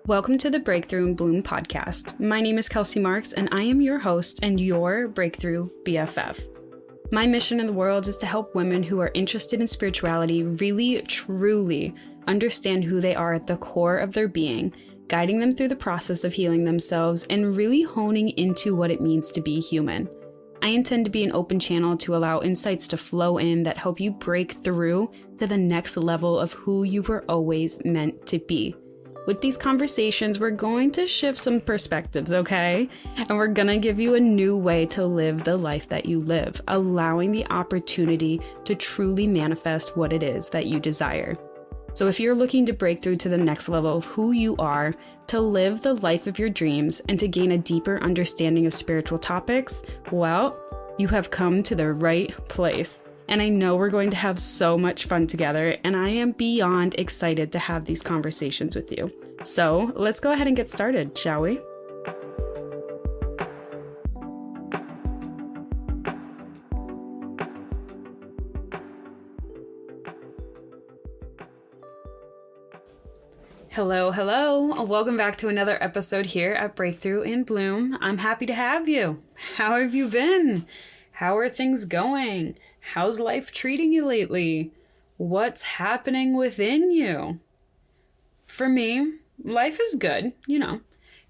Welcome to the Breakthrough and Bloom podcast. My name is Kelsey Marks, and I am your host and your Breakthrough BFF. My mission in the world is to help women who are interested in spirituality really, truly understand who they are at the core of their being, guiding them through the process of healing themselves and really honing into what it means to be human. I intend to be an open channel to allow insights to flow in that help you break through to the next level of who you were always meant to be. With these conversations, we're going to shift some perspectives, okay? And we're gonna give you a new way to live the life that you live, allowing the opportunity to truly manifest what it is that you desire. So if you're looking to break through to the next level of who you are, to live the life of your dreams, and to gain a deeper understanding of spiritual topics, well, you have come to the right place. And I know we're going to have so much fun together, and I am beyond excited to have these conversations with you. So let's go ahead and get started, shall we? Hello. Welcome back to another episode here at Breakthrough and Bloom. I'm happy to have you. How have you been? How are things going? How's life treating you lately? What's happening within you? For me, life is good,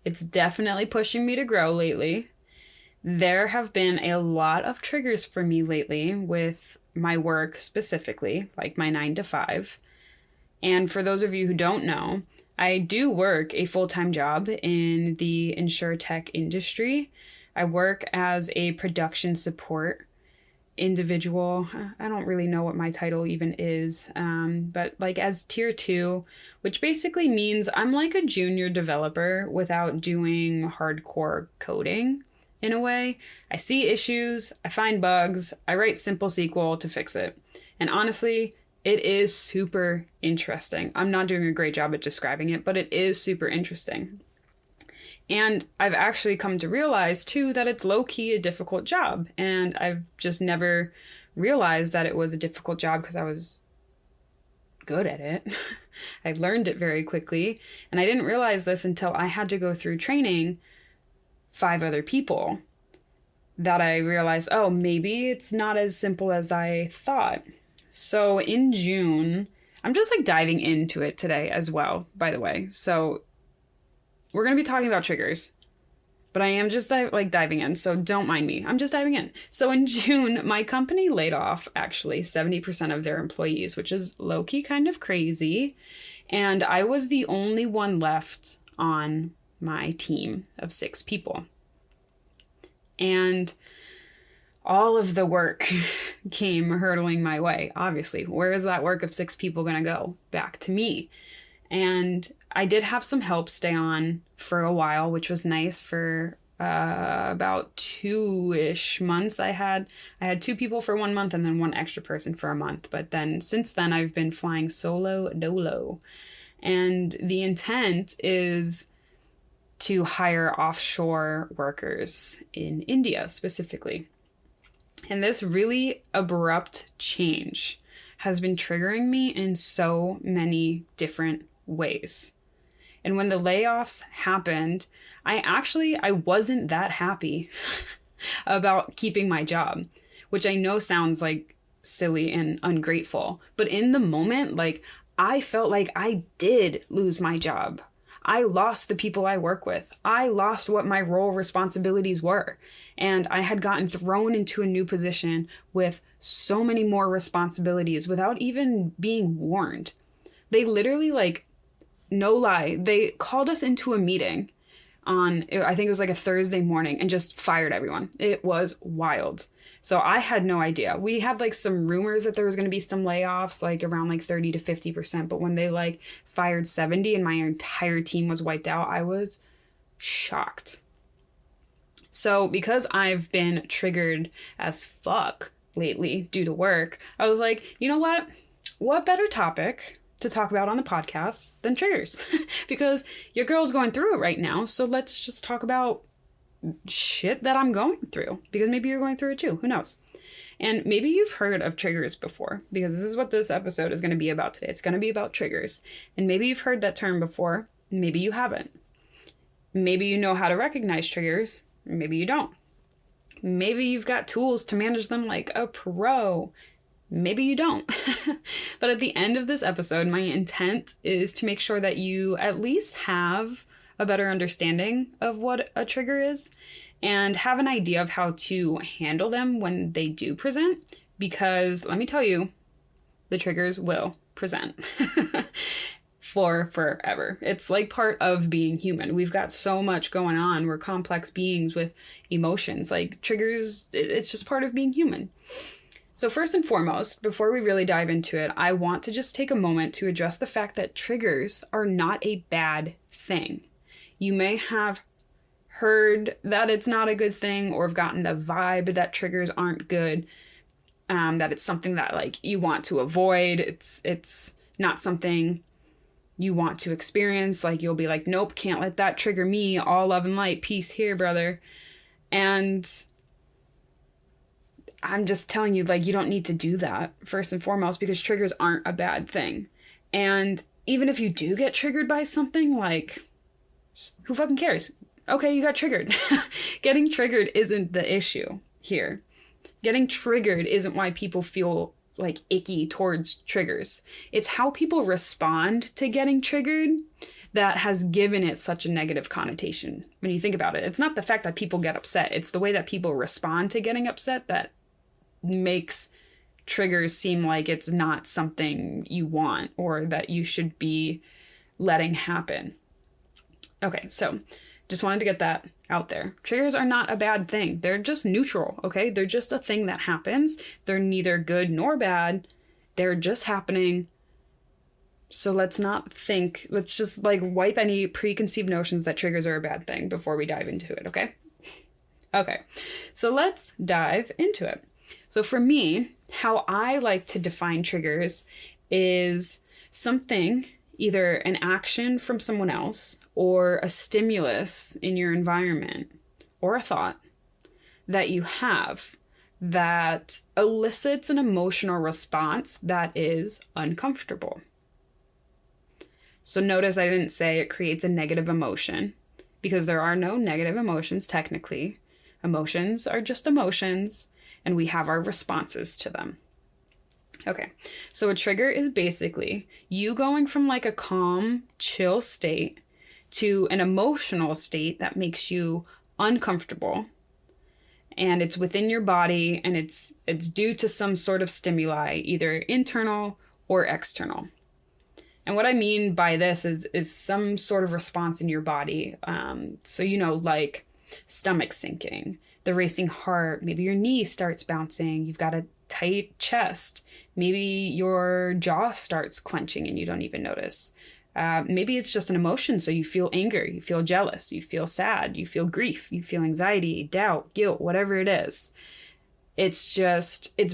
It's definitely pushing me to grow lately. There have been a lot of triggers for me lately with my work specifically, like my 9 to 5. And for those of you who don't know, I do work a full-time job in the insurtech industry. I work as a production support individual. I don't really know what my title even is, but like as tier 2, which basically means I'm like a junior developer without doing hardcore coding in a way. I see issues, I find bugs, I write simple SQL to fix it. And honestly, it is super interesting. I'm not doing a great job at describing it, but it is super interesting. And I've actually come to realize, too, that it's low-key a difficult job. And I've just never realized that it was a difficult job because I was good at it. I learned it very quickly. And I didn't realize this until I had to go through training 5 other people that I realized, oh, maybe it's not as simple as I thought. So in June, I'm just like diving into it today as well, by the way. So we're going to be talking about triggers, but I am just diving in, so don't mind me. I'm just diving in. So in June, my company laid off actually 70% of their employees, which is low-key kind of crazy. And I was the only one left on my team of 6 people. And all of the work came hurtling my way, obviously. Where is that work of 6 people going to go? Back to me. And I did have some help stay on for a while, which was nice. For about 2-ish months, I had 2 people for 1 month and then 1 extra person for a month. But then since then, I've been flying solo dolo. And the intent is to hire offshore workers in India specifically. And this really abrupt change has been triggering me in so many different ways. And when the layoffs happened, I wasn't that happy about keeping my job, which I know sounds like silly and ungrateful. But in the moment, I felt like I did lose my job. I lost the people I work with. I lost what my role responsibilities were. And I had gotten thrown into a new position with so many more responsibilities without even being warned. They literally, no lie, they called us into a meeting on, I think it was like a Thursday morning, and just fired everyone. It was wild. So I had no idea. We had some rumors that there was going to be some layoffs, around 30 to 50%. But when they fired 70 and my entire team was wiped out, I was shocked. So because I've been triggered as fuck lately due to work, I was like, you know what? What better topic to talk about on the podcast than triggers? Because your girl's going through it right now. So let's just talk about shit that I'm going through, because maybe you're going through it too. Who knows? And maybe you've heard of triggers before, because this is what this episode is going to be about today. It's going to be about triggers. And maybe you've heard that term before. Maybe you haven't. Maybe you know how to recognize triggers. Maybe you don't. Maybe you've got tools to manage them like a pro. Maybe you don't. But at the end of this episode, my intent is to make sure that you at least have a better understanding of what a trigger is and have an idea of how to handle them when they do present. Because let me tell you, the triggers will present for forever. It's like part of being human. We've got so much going on. We're complex beings with emotions. Like triggers, it's just part of being human. So first and foremost, before we really dive into it, I want to just take a moment to address the fact that triggers are not a bad thing. You may have heard that it's not a good thing or have gotten the vibe that triggers aren't good, that it's something that like you want to avoid. It's not something you want to experience. Like you'll be like, nope, can't let that trigger me. All love and light, peace here, brother. And I'm just telling you, like, you don't need to do that first and foremost, because triggers aren't a bad thing. And even if you do get triggered by something, like, who fucking cares? Okay, you got triggered. Getting triggered isn't the issue here. Getting triggered isn't why people feel like icky towards triggers. It's how people respond to getting triggered that has given it such a negative connotation. When you think about it, it's not the fact that people get upset. It's the way that people respond to getting upset that makes triggers seem like it's not something you want or that you should be letting happen. Okay, so just wanted to get that out there. Triggers are not a bad thing. They're just neutral, okay? They're just a thing that happens. They're neither good nor bad. They're just happening. So let's just like wipe any preconceived notions that triggers are a bad thing before we dive into it, okay? Okay, so let's dive into it. So for me, how I like to define triggers is something, either an action from someone else or a stimulus in your environment or a thought that you have that elicits an emotional response that is uncomfortable. So notice I didn't say it creates a negative emotion, because there are no negative emotions technically. Emotions are just emotions, and we have our responses to them. Okay, so a trigger is basically you going from like a calm, chill state to an emotional state that makes you uncomfortable, and it's within your body, and it's due to some sort of stimuli, either internal or external. And what I mean by this is some sort of response in your body. So, like stomach sinking, the racing heart, maybe your knee starts bouncing, you've got a tight chest, maybe your jaw starts clenching and you don't even notice. Maybe it's just an emotion, so you feel anger, you feel jealous, you feel sad, you feel grief, you feel anxiety, doubt, guilt, whatever it is. It's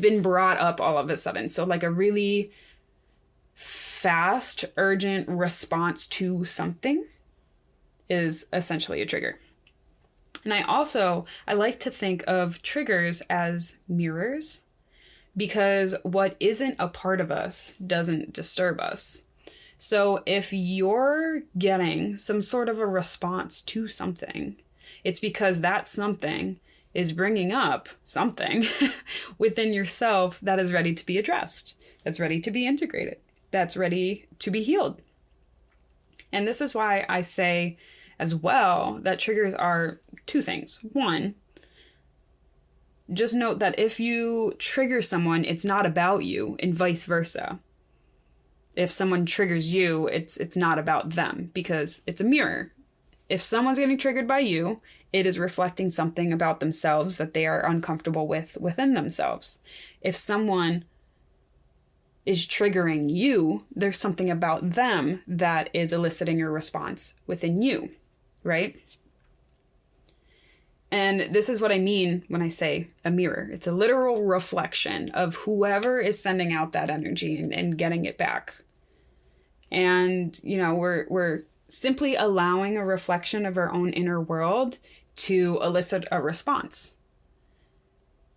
been brought up all of a sudden. So like a really fast, urgent response to something is essentially a trigger. And I like to think of triggers as mirrors, because what isn't a part of us doesn't disturb us. So if you're getting some sort of a response to something, it's because that something is bringing up something within yourself that is ready to be addressed, that's ready to be integrated, that's ready to be healed. And this is why I say as well that triggers are two things. One, just note that if you trigger someone, it's not about you, and vice versa. If someone triggers you, it's not about them, because it's a mirror. If someone's getting triggered by you, it is reflecting something about themselves that they are uncomfortable with within themselves. If someone is triggering you, there's something about them that is eliciting a response within you, right? And this is what I mean when I say a mirror. It's a literal reflection of whoever is sending out that energy and getting it back. And, we're simply allowing a reflection of our own inner world to elicit a response.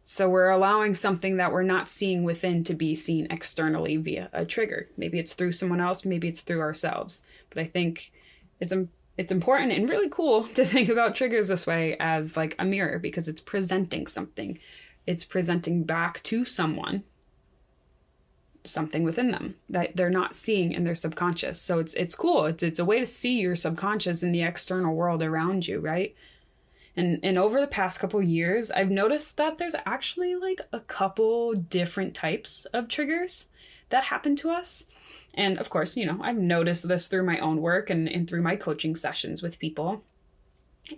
So we're allowing something that we're not seeing within to be seen externally via a trigger. Maybe it's through someone else, maybe it's through ourselves. But I think it's important and really cool to think about triggers this way as like a mirror, because it's presenting something. It's presenting back to someone something within them that they're not seeing in their subconscious. So it's cool. It's a way to see your subconscious in the external world around you, right? And over the past couple years, I've noticed that there's actually like a couple different types of triggers that happen to us. And of course, I've noticed this through my own work and through my coaching sessions with people.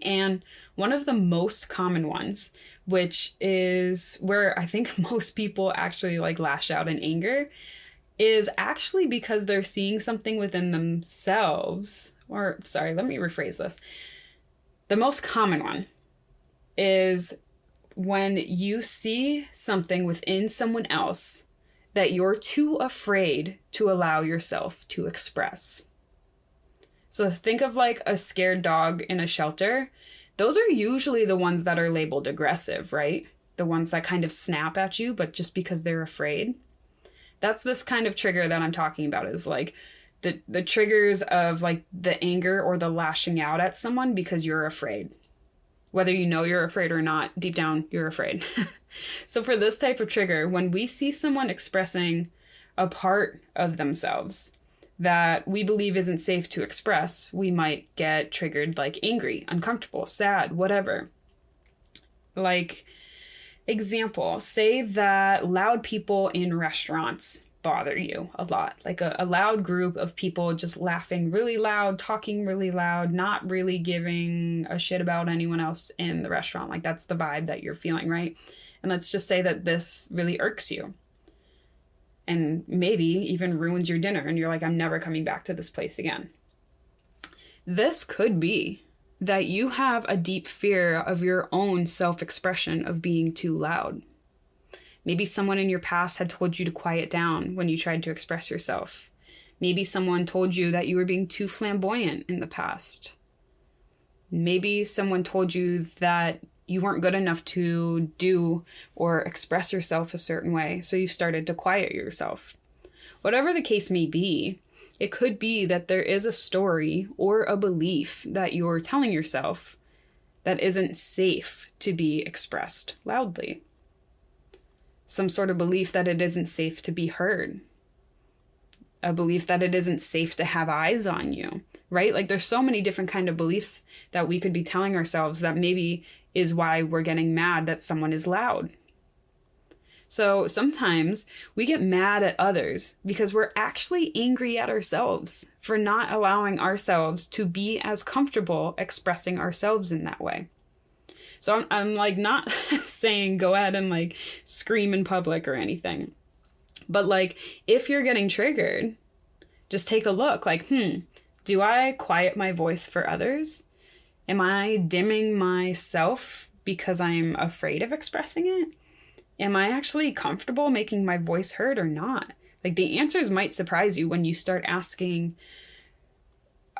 And one of the most common ones, which is where I think most people actually like lash out in anger, is actually because they're seeing something within themselves. Or, sorry, let me rephrase this. The most common one is when you see something within someone else that you're too afraid to allow yourself to express. So think of like a scared dog in a shelter. Those are usually the ones that are labeled aggressive, right? The ones that kind of snap at you, but just because they're afraid. That's this kind of trigger that I'm talking about, is like the triggers of like the anger or the lashing out at someone because you're afraid. Whether you know you're afraid or not, deep down, you're afraid. So for this type of trigger, when we see someone expressing a part of themselves that we believe isn't safe to express, we might get triggered, like angry, uncomfortable, sad, whatever. Like, example, say that loud people in restaurants bother you a lot. Like a loud group of people just laughing really loud, talking really loud, not really giving a shit about anyone else in the restaurant. Like that's the vibe that you're feeling, right? And let's just say that this really irks you. And maybe even ruins your dinner. And you're like, I'm never coming back to this place again. This could be that you have a deep fear of your own self-expression of being too loud. Maybe someone in your past had told you to quiet down when you tried to express yourself. Maybe someone told you that you were being too flamboyant in the past. Maybe someone told you that you weren't good enough to do or express yourself a certain way, so you started to quiet yourself. Whatever the case may be, it could be that there is a story or a belief that you're telling yourself that isn't safe to be expressed loudly. Some sort of belief that it isn't safe to be heard. A belief that it isn't safe to have eyes on you, right? Like there's so many different kind of beliefs that we could be telling ourselves that maybe is why we're getting mad that someone is loud. So sometimes we get mad at others because we're actually angry at ourselves for not allowing ourselves to be as comfortable expressing ourselves in that way. So I'm like not saying go ahead and like scream in public or anything. But like if you're getting triggered, just take a look like, do I quiet my voice for others? Am I dimming myself because I'm afraid of expressing it? Am I actually comfortable making my voice heard or not? Like the answers might surprise you when you start asking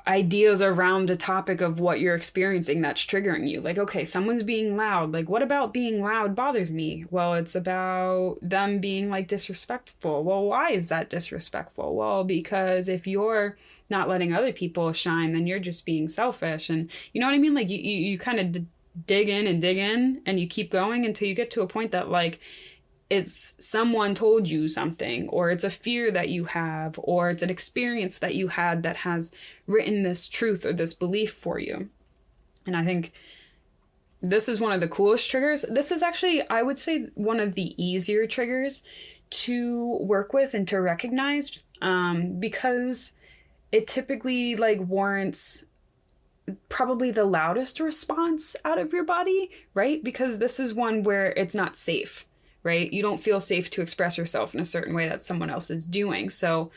ideas around a topic of what you're experiencing that's triggering you. Like, okay, someone's being loud. Like, what about being loud bothers me? Well, it's about them being like disrespectful. Well, why is that disrespectful? Well, because if you're not letting other people shine, then you're just being selfish. And you know what I mean? Like you kind of dig in and you keep going until you get to a point that like it's someone told you something, or it's a fear that you have, or it's an experience that you had that has written this truth or this belief for you. And I think this is one of the coolest triggers. This is actually, I would say, one of the easier triggers to work with and to recognize, because it typically like warrants probably the loudest response out of your body, right? Because this is one where it's not safe. Right? You don't feel safe to express yourself in a certain way that someone else is doing. So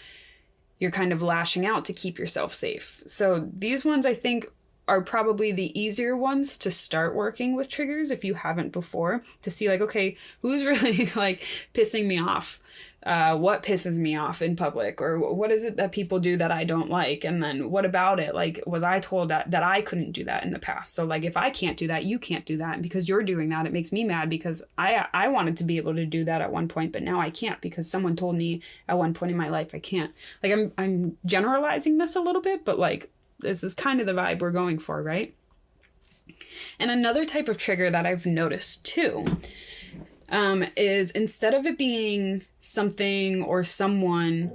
you're kind of lashing out to keep yourself safe. So these ones I think are probably the easier ones to start working with triggers if you haven't before, to see like, okay, who's really like pissing me off? What pisses me off in public? Or what is it that people do that I don't like? And then what about it? Like, was I told that I couldn't do that in the past? So like, if I can't do that, you can't do that. And because you're doing that, it makes me mad because I wanted to be able to do that at one point, but now I can't because someone told me at one point in my life I can't. Like I'm generalizing this a little bit, but like This is kind of the vibe we're going for, right? And another type of trigger that I've noticed too is instead of it being something or someone,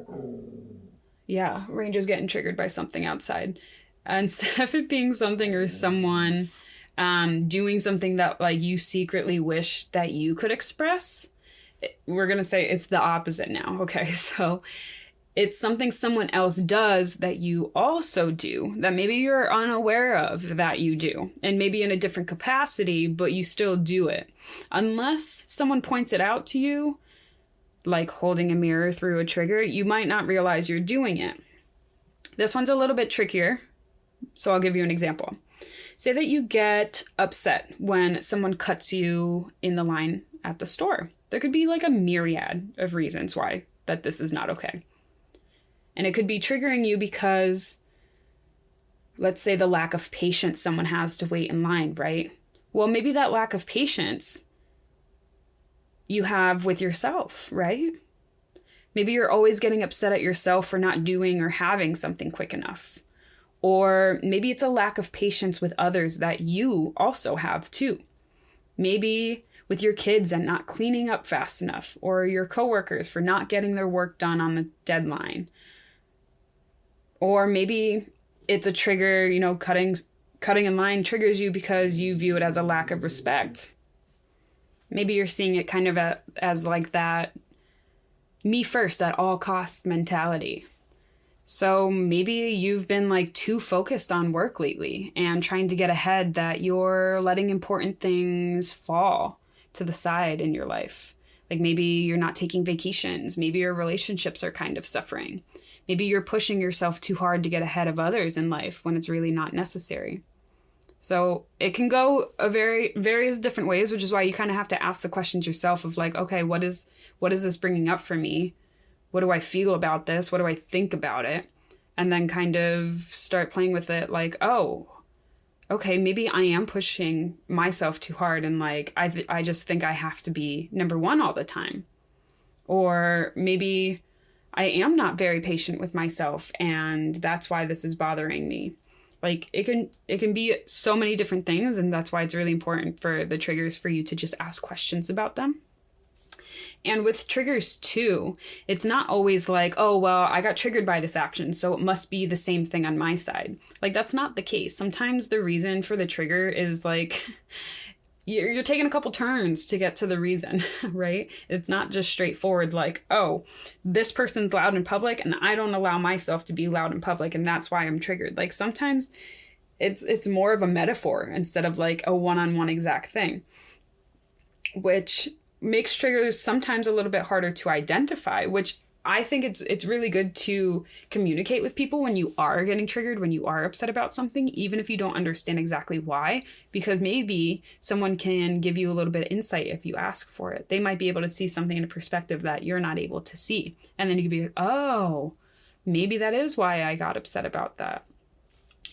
yeah, Ranger's getting triggered by something outside. Instead of it being something or someone doing something that like you secretly wish that you could express, we're going to say it's the opposite now. Okay, so it's something someone else does that you also do that maybe you're unaware of that you do, and maybe in a different capacity, but you still do it. Unless someone points it out to you, like holding a mirror through a trigger, you might not realize you're doing it. This one's a little bit trickier, so I'll give you an example. Say that you get upset when someone cuts you in the line at the store. There could be like a myriad of reasons why that this is not okay. And it could be triggering you because, let's say, the lack of patience someone has to wait in line, right? Well, maybe that lack of patience you have with yourself, right? Maybe you're always getting upset at yourself for not doing or having something quick enough. Or maybe it's a lack of patience with others that you also have too. Maybe with your kids and not cleaning up fast enough, or your coworkers for not getting their work done on the deadline. Or maybe it's a trigger, you know, cutting in line triggers you because you view it as a lack of respect. Maybe you're seeing it kind of as like that me first at all costs mentality. So maybe you've been like too focused on work lately and trying to get ahead that you're letting important things fall to the side in your life. Like maybe you're not taking vacations. Maybe your relationships are kind of suffering. Maybe you're pushing yourself too hard to get ahead of others in life when it's really not necessary. So it can go various different ways, which is why you kind of have to ask the questions yourself of like, okay, what is this bringing up for me? What do I feel about this? What do I think about it? And then kind of start playing with it like, oh, okay, maybe I am pushing myself too hard and like I just think I have to be number one all the time. Or maybe I am not very patient with myself and that's why this is bothering me. Like it can be so many different things, and that's why it's really important for the triggers for you to just ask questions about them. And with triggers too, it's not always like, oh, well, I got triggered by this action, so it must be the same thing on my side. Like that's not the case. Sometimes the reason for the trigger is like you're taking a couple turns to get to the reason, right? It's not just straightforward like, oh, this person's loud in public and I don't allow myself to be loud in public and that's why I'm triggered. Like sometimes it's more of a metaphor instead of like a one-on-one exact thing, which makes triggers sometimes a little bit harder to identify, which I think it's really good to communicate with people when you are getting triggered, when you are upset about something, even if you don't understand exactly why, because maybe someone can give you a little bit of insight if you ask for it. They might be able to see something in a perspective that you're not able to see. And then you could be like, oh, maybe that is why I got upset about that.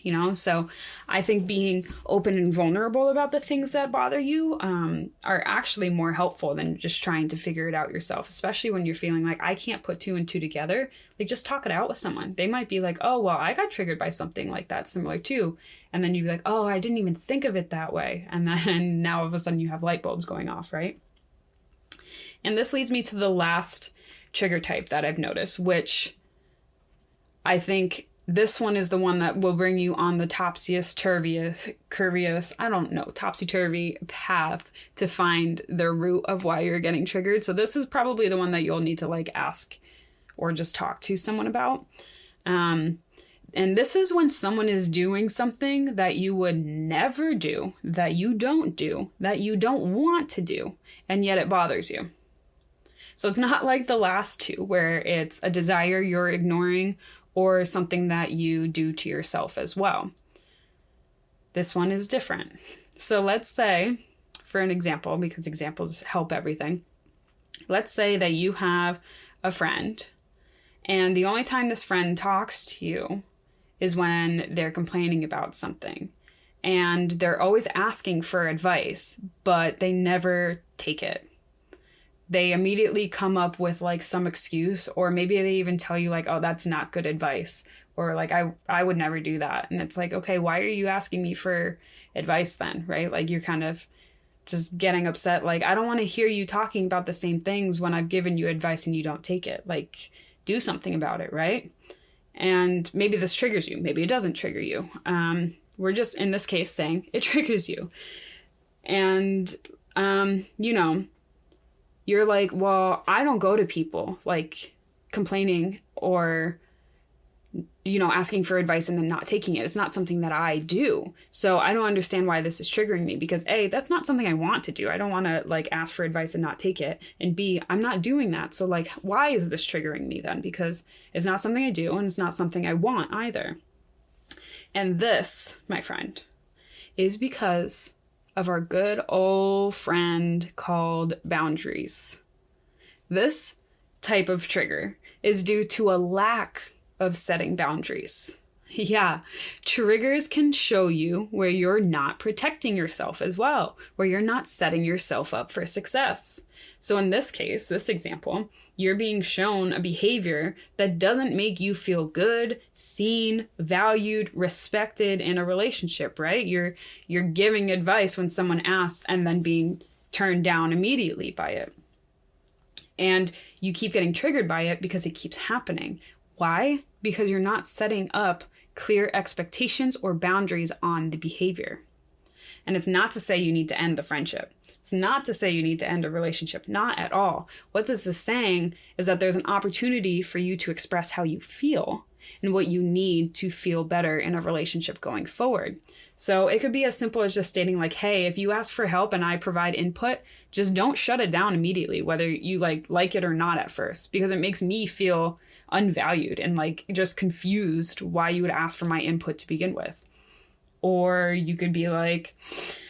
You know, so I think being open and vulnerable about the things that bother you are actually more helpful than just trying to figure it out yourself, especially when you're feeling like I can't put two and two together. Like just talk it out with someone. They might be like, oh, well, I got triggered by something like that similar too. And then you'd be like, oh, I didn't even think of it that way. And then now all of a sudden you have light bulbs going off, right? And this leads me to the last trigger type that I've noticed, which I think this one is the one that will bring you on the topsy-turvy path to find the root of why you're getting triggered. So this is probably the one that you'll need to like ask or just talk to someone about. And this is when someone is doing something that you would never do, that you don't want to do, and yet it bothers you. So it's not like the last two where it's a desire you're ignoring or something that you do to yourself as well. This one is different. So let's say, for an example, because examples help everything, let's say that you have a friend and the only time this friend talks to you is when they're complaining about something. And they're always asking for advice, but they never take it. they immediately come up with like some excuse, or maybe they even tell you like, oh, that's not good advice, or like, I would never do that. And it's like, okay, why are you asking me for advice then, right? Like, you're kind of just getting upset. Like, I don't want to hear you talking about the same things when I've given you advice and you don't take it. Like, do something about it, right? And maybe this triggers you. Maybe it doesn't trigger you. We're just, in this case, saying it triggers you. And, you know, you're like, well, I don't go to people like complaining or, you know, asking for advice and then not taking it. It's not something that I do. So I don't understand why this is triggering me, because A, that's not something I want to do. I don't want to like ask for advice and not take it. And B, I'm not doing that. So like, why is this triggering me then? Because it's not something I do and it's not something I want either. And this, my friend, is because of our good old friend called boundaries. This type of trigger is due to a lack of setting boundaries. Yeah, triggers can show you where you're not protecting yourself as well, where you're not setting yourself up for success. So in this case, this example, you're being shown a behavior that doesn't make you feel good, seen, valued, respected in a relationship, right? You're giving advice when someone asks and then being turned down immediately by it. And you keep getting triggered by it because it keeps happening. Why? Because you're not setting up clear expectations or boundaries on the behavior. And it's not to say you need to end the friendship. It's not to say you need to end a relationship. Not at all. What this is saying is that there's an opportunity for you to express how you feel and what you need to feel better in a relationship going forward. So it could be as simple as just stating like, hey, if you ask for help and I provide input, just don't shut it down immediately, whether you like it or not at first, because it makes me feel unvalued and like just confused why you would ask for my input to begin with. Or you could be like,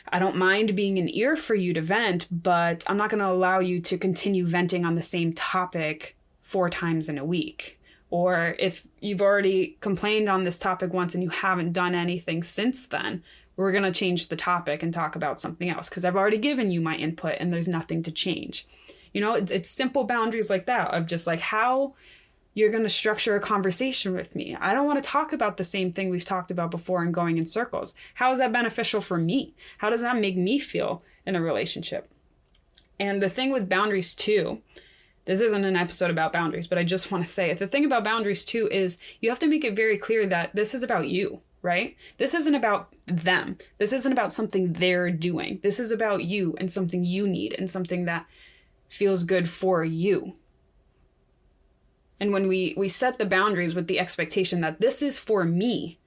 I don't mind being an ear for you to vent, but I'm not going to allow you to continue venting on the same topic 4 times in a week. Or if you've already complained on this topic once and you haven't done anything since then, we're going to change the topic and talk about something else because I've already given you my input and there's nothing to change. You know, it's simple boundaries like that of just like how you're going to structure a conversation with me. I don't want to talk about the same thing we've talked about before and going in circles. How is that beneficial for me? How does that make me feel in a relationship? And the thing with boundaries too, this isn't an episode about boundaries, but I just want to say it. The thing about boundaries too is you have to make it very clear that this is about you, right? This isn't about them. This isn't about something they're doing. This is about you and something you need and something that feels good for you. And when we set the boundaries with the expectation that this is for me,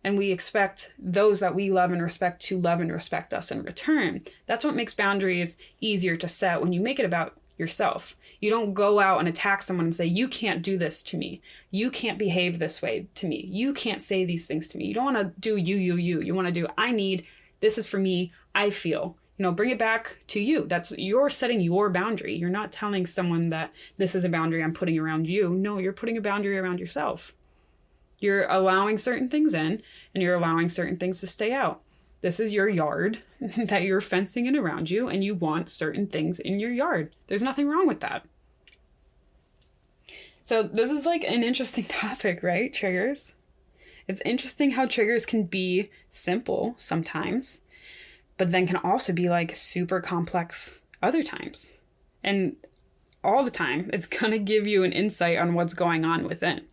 and we expect those that we love and respect to love and respect us in return, that's what makes boundaries easier to set when you make it about yourself. You don't go out and attack someone and say, you can't do this to me. You can't behave this way to me. You can't say these things to me. You don't want to do you. You want to do, I need, this is for me, I feel. You know, bring it back to you. You're setting your boundary. You're not telling someone that this is a boundary I'm putting around you. No, you're putting a boundary around yourself. You're allowing certain things in and you're allowing certain things to stay out. This is your yard that you're fencing in around you and you want certain things in your yard. There's nothing wrong with that. So this is like an interesting topic, right? Triggers. It's interesting how triggers can be simple sometimes, but then can also be like super complex other times. And all the time, it's going to give you an insight on what's going on within.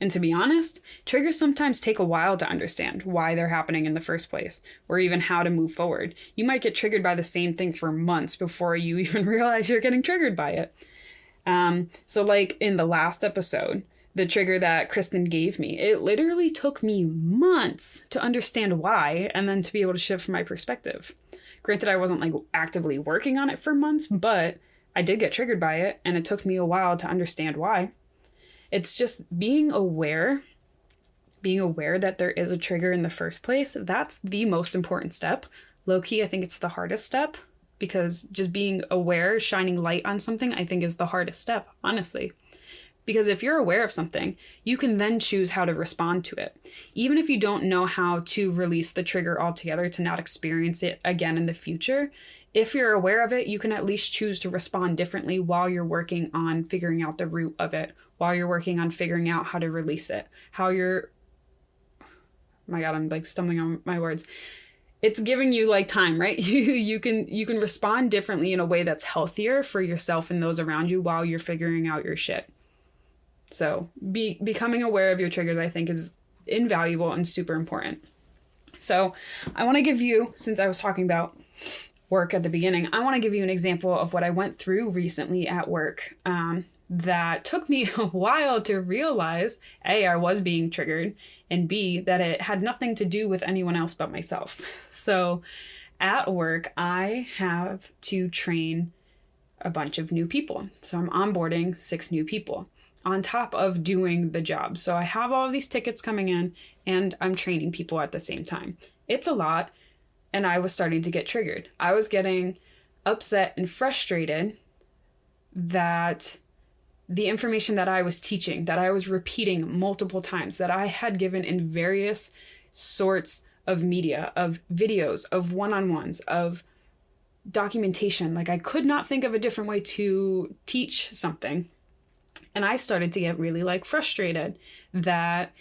And to be honest, triggers sometimes take a while to understand why they're happening in the first place, or even how to move forward. You might get triggered by the same thing for months before you even realize you're getting triggered by it. So like in the last episode, the trigger that Kristen gave me, it literally took me months to understand why and then to be able to shift my perspective. Granted, I wasn't like actively working on it for months, but I did get triggered by it and it took me a while to understand why. It's just being aware that there is a trigger in the first place. That's the most important step. Low-key, I think it's the hardest step because just being aware, shining light on something, I think is the hardest step, honestly. Because if you're aware of something, you can then choose how to respond to it. Even if you don't know how to release the trigger altogether to not experience it again in the future, if you're aware of it, you can at least choose to respond differently while you're working on figuring out the root of it, while you're working on figuring out how to release it, my God, I'm like stumbling on my words. It's giving you like time, right? You can respond differently in a way that's healthier for yourself and those around you while you're figuring out your shit. So becoming aware of your triggers, I think, is invaluable and super important. So I want to give you, since I was talking about work at the beginning, I want to give you an example of what I went through recently at work. That took me a while to realize, A, I was being triggered, and B, that it had nothing to do with anyone else but myself. So at work, I have to train a bunch of new people. So I'm onboarding 6 new people on top of doing the job. So I have all of these tickets coming in and I'm training people at the same time. It's a lot, and I was starting to get triggered. I was getting upset and frustrated that the information that I was teaching, that I was repeating multiple times, that I had given in various sorts of media, of videos, of one-on-ones, of documentation. Like, I could not think of a different way to teach something. And I started to get really like frustrated that,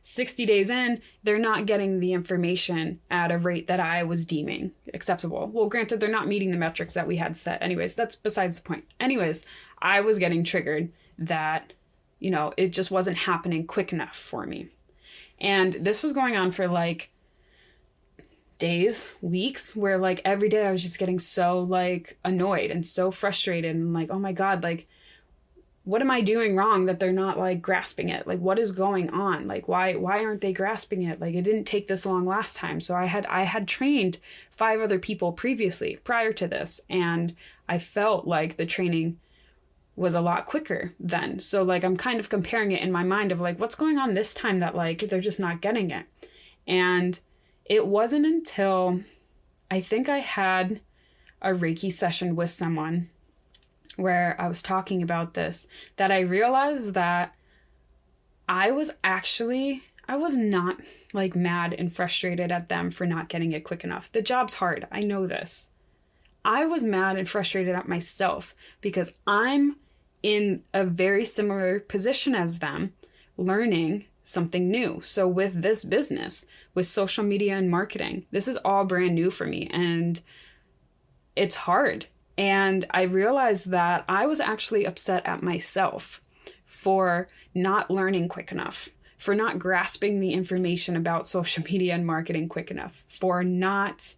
60 days in, they're not getting the information at a rate that I was deeming acceptable. Well, granted, they're not meeting the metrics that we had set. Anyways, that's besides the point. Anyways, I was getting triggered that, it just wasn't happening quick enough for me. And this was going on for like days, weeks, where like every day I was just getting so like annoyed and so frustrated and like, oh my God, like, what am I doing wrong that they're not like grasping it? Like, what is going on? Like, why aren't they grasping it? Like, it didn't take this long last time. So I had trained 5 other people previously prior to this, and I felt like the training was a lot quicker then. So like, I'm kind of comparing it in my mind of like, what's going on this time that like, they're just not getting it. And it wasn't until I think I had a Reiki session with someone where I was talking about this, that I realized that I was not like mad and frustrated at them for not getting it quick enough. The job's hard. I know this. I was mad and frustrated at myself because I'm in a very similar position as them, learning something new. So with this business, with social media and marketing, this is all brand new for me and it's hard. And I realized that I was actually upset at myself for not learning quick enough, for not grasping the information about social media and marketing quick enough, for not,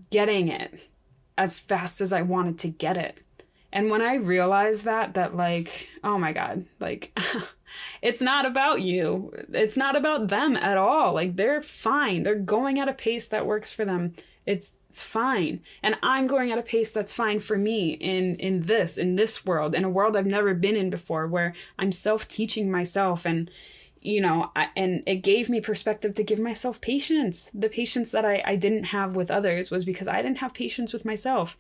getting it as fast as I wanted to get it. And when I realized that like, oh my God, like, it's not about you. It's not about them at all. Like, they're fine. They're going at a pace that works for them. It's fine. And I'm going at a pace that's fine for me in this world, in a world I've never been in before, where I'm self-teaching myself. And, and it gave me perspective to give myself patience. The patience that I didn't have with others was because I didn't have patience with myself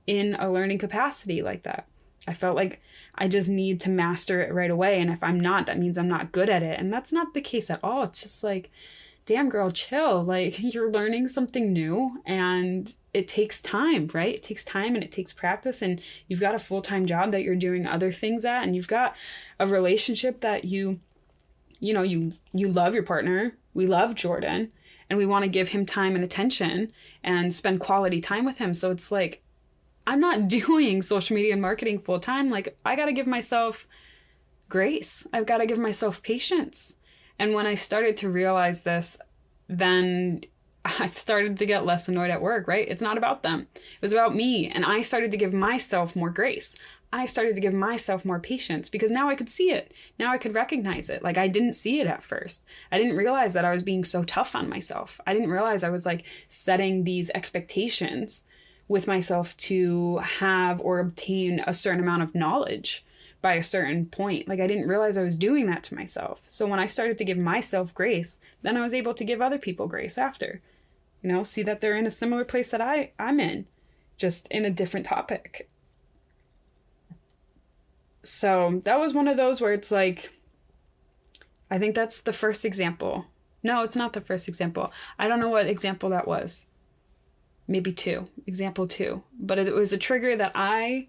in a learning capacity like that. I felt like I just need to master it right away. And if I'm not, that means I'm not good at it. And that's not the case at all. It's just like, damn girl, chill. Like, you're learning something new and it takes time, right? It takes time and it takes practice, and you've got a full-time job that you're doing other things at, and you've got a relationship that you love your partner. We love Jordan and we want to give him time and attention and spend quality time with him. So it's like, I'm not doing social media and marketing full time. Like, I got to give myself grace. I've got to give myself patience. And when I started to realize this, then I started to get less annoyed at work, right? It's not about them. It was about me. And I started to give myself more grace. I started to give myself more patience because now I could see it. Now I could recognize it. Like, I didn't see it at first. I didn't realize that I was being so tough on myself. I didn't realize I was like setting these expectations with myself to have or obtain a certain amount of knowledge by a certain point. Like, I didn't realize I was doing that to myself. So when I started to give myself grace, then I was able to give other people grace after. See that they're in a similar place that I'm in, just in a different topic. So that was one of those where it's like, I think that's the first example. No, it's not the first example. I don't know what example that was. Maybe two. Example 2. But it was a trigger that I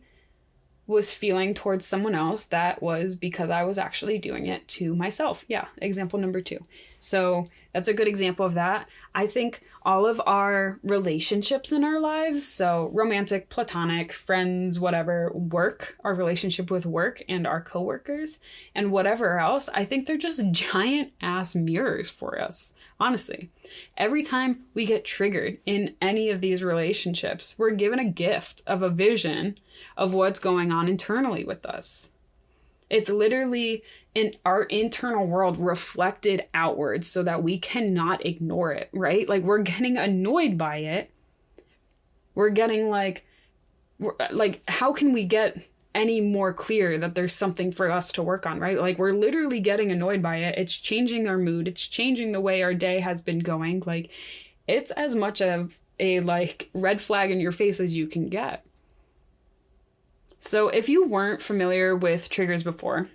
was feeling towards someone else that was because I was actually doing it to myself. Yeah, example number 2. So that's a good example of that. I think all of our relationships in our lives, so romantic, platonic, friends, whatever, work, our relationship with work and our coworkers and whatever else, I think they're just giant ass mirrors for us. Honestly, every time we get triggered in any of these relationships, we're given a gift of a vision of what's going on internally with us. It's literally in our internal world reflected outwards so that we cannot ignore it, right? Like we're getting annoyed by it. We're getting like how can we get any more clear that there's something for us to work on, right? Like we're literally getting annoyed by it. It's changing our mood. It's changing the way our day has been going. Like it's as much of a like red flag in your face as you can get. So if you weren't familiar with triggers before,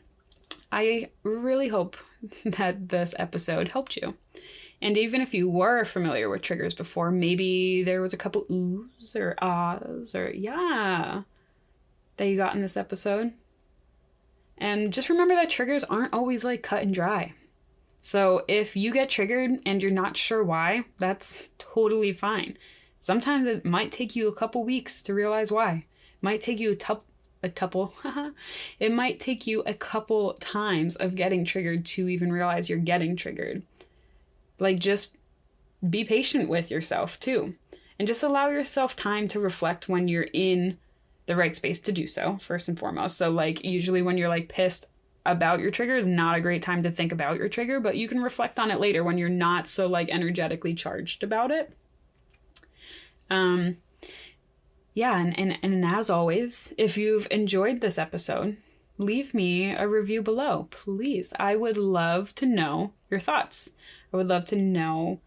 I really hope that this episode helped you. And even if you were familiar with triggers before, maybe there was a couple oohs or ahs or yeah that you got in this episode. And just remember that triggers aren't always like cut and dry. So if you get triggered and you're not sure why, that's totally fine. Sometimes it might take you a couple weeks to realize why. It might take you it might take you a couple times of getting triggered to even realize you're getting triggered. Like just be patient with yourself too. And just allow yourself time to reflect when you're in the right space to do so, first and foremost. So like usually when you're like pissed about your trigger is not a great time to think about your trigger, but you can reflect on it later when you're not so like energetically charged about it. Yeah, and as always, if you've enjoyed this episode, leave me a review below, please. I would love to know your thoughts. I would love to know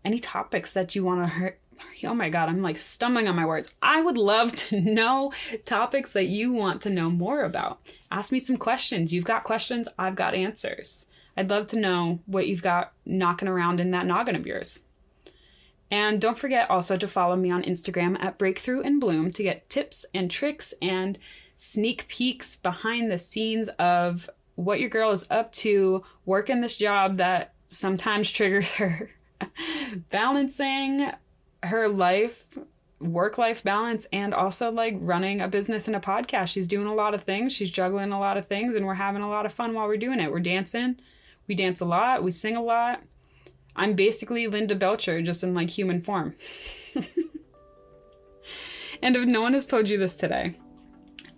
any topics that you want to hear. Oh my God, I'm like stumbling on my words. I would love to know topics that you want to know more about. Ask me some questions. You've got questions, I've got answers. I'd love to know what you've got knocking around in that noggin of yours. And don't forget also to follow me on Instagram at Breakthrough in Bloom to get tips and tricks and sneak peeks behind the scenes of what your girl is up to, working this job that sometimes triggers her, balancing her life, work-life balance, and also like running a business and a podcast. She's doing a lot of things. She's juggling a lot of things, and we're having a lot of fun while we're doing it. We're dancing. We dance a lot. We sing a lot. I'm basically Linda Belcher, just in like human form. And if no one has told you this today,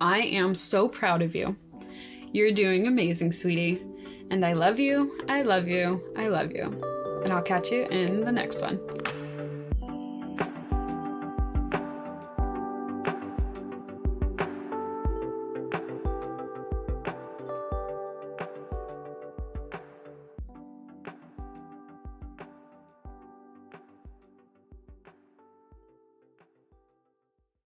I am so proud of you. You're doing amazing, sweetie. And I love you. I love you. I love you. And I'll catch you in the next one.